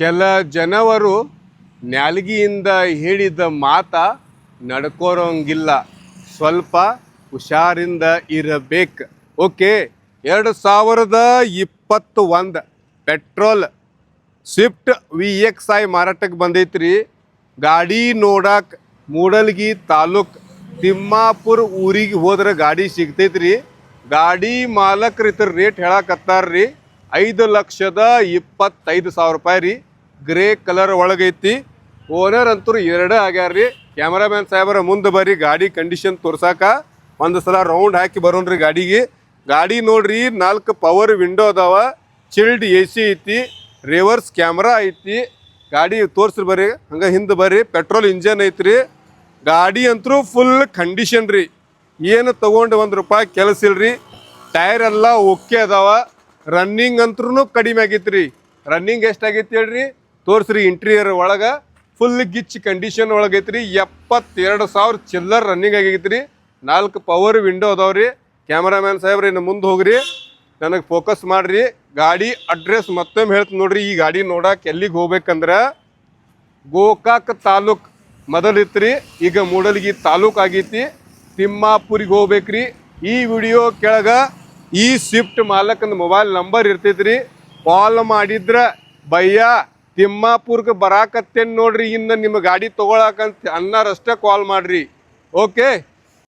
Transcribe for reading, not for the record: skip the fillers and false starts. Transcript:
ಕೆಲ ಜನವರು ನ್ಯಾಲ್ಗಿಯಿಂದ ಹೇಳಿದ ಮಾತ ನಡ್ಕೋರಂಗಿಲ್ಲ, ಸ್ವಲ್ಪ ಹುಷಾರಿಂದ ಇರಬೇಕು. ಓಕೆ, 2021 ಪೆಟ್ರೋಲ್ ಸ್ವಿಫ್ಟ್ VXI ಮಾರಾಟಕ್ಕೆ ಬಂದೈತ್ರಿ. ಗಾಡಿ ನೋಡಕ್ಕೆ ಮೂಡಲ್ಗಿ ತಾಲೂಕ್ ತಿಮ್ಮಾಪುರ ಊರಿಗೆ ಹೋದ್ರೆ ಗಾಡಿ ಸಿಗ್ತೈತ್ರಿ. ಗಾಡಿ ಮಾಲಕರು ಇತರ ರೇಟ್ ಹೇಳಕತ್ತಾರ್ರಿ. 5,25,000 ರೂಪಾಯಿ ರೀ. Grey colour ಒಳಗೈತಿ. ಓನರ್ ಅಂತೂ 2 ಆಗ್ಯಾರ್ರಿ. ಕ್ಯಾಮರಾಮ್ಯಾನ್ ಸಾಹೇಬರ ಮುಂದೆ ಬರ್ರಿ, ಗಾಡಿ ಕಂಡೀಷನ್ ತೋರ್ಸಾಕ ಒಂದು ಸಲ ರೌಂಡ್ ಹಾಕಿ ಬರೋನ್ರಿ ಗಾಡಿಗೆ. ಗಾಡಿ ನೋಡ್ರಿ, 4 ಪವರ್ ವಿಂಡೋ ಅದಾವ, ಚಿಲ್ಡ್ AC ಐತಿ, ರಿವರ್ಸ್ ಕ್ಯಾಮ್ರಾ ಐತಿ. ಗಾಡಿ ತೋರ್ಸ್ರಿ ಬರ್ರಿ, ಹಂಗೆ ಹಿಂದೆ ಬರ್ರಿ. ಪೆಟ್ರೋಲ್ ಇಂಜನ್ ಐತ್ರಿ. ಗಾಡಿ ಅಂತೂ ಫುಲ್ ಕಂಡೀಷನ್ ರೀ. ಏನು ತೊಗೊಂಡು ₹1 ಕೆಲಸ ಇಲ್ರಿ. ಟೈರ್ ಎಲ್ಲ ಓಕೆ ಅದಾವ. ರನ್ನಿಂಗ್ ಅಂತೂ ಕಡಿಮೆ ಆಗೈತ್ರಿ. ರನ್ನಿಂಗ್ ಎಷ್ಟಾಗೈತಿ ಹೇಳ್ರಿ, ತೋರಿಸ್ರಿ. ಇಂಟೀರಿಯರ್ ಒಳಗೆ ಫುಲ್ ಗಿಚ್ ಕಂಡೀಷನ್ ಒಳಗೈತ್ರಿ. 72,000 ಚಿಲ್ಲರ್ ರನ್ನಿಂಗ್ ಆಗೈತ್ರಿ. 4 ಪವರ್ ವಿಂಡೋ ಅದಾವ್ರಿ. ಕ್ಯಾಮರಾಮ್ಯಾನ್ ಸಾಹೇಬ್ರಿ ಇನ್ನು ಮುಂದೆ ಹೋಗ್ರಿ, ನನಗೆ ಫೋಕಸ್ ಮಾಡ್ರಿ. ಗಾಡಿ ಅಡ್ರೆಸ್ ಮತ್ತೊಮ್ಮೆ ಹೇಳ್ತೀನಿ ನೋಡ್ರಿ. ಈ ಗಾಡಿ ನೋಡಕ್ಕೆ ಎಲ್ಲಿಗೆ ಹೋಗ್ಬೇಕಂದ್ರೆ ಗೋಕಾಕ್ ತಾಲೂಕ್ ಮೊದಲಿತ್ರಿ, ಈಗ ಮೂಡಲ್ಗಿ ತಾಲೂಕ್ ಆಗೈತಿ. ತಿಮ್ಮಾಪುರಿಗೆ ಹೋಗ್ಬೇಕ್ರಿ. ಈ ವಿಡಿಯೋ ಕೆಳಗೆ ಈ ಸ್ವಿಫ್ಟ್ ಮಾಲಕನ ಮೊಬೈಲ್ ನಂಬರ್ ಇರ್ತೈತ್ರಿ. ಕಾಲ್ ಮಾಡಿದ್ರೆ ಭಯ್ಯ ತಿಮ್ಮಾಪುರ್ಗೆ ಬರಾಕತ್ತೇನು ನೋಡ್ರಿ, ಇನ್ನು ನಿಮ್ಮ ಗಾಡಿ ತೊಗೊಳಕಂತ ಅನ್ನಾರಷ್ಟೇ ಕಾಲ್ ಮಾಡ್ರಿ. ಓಕೆ.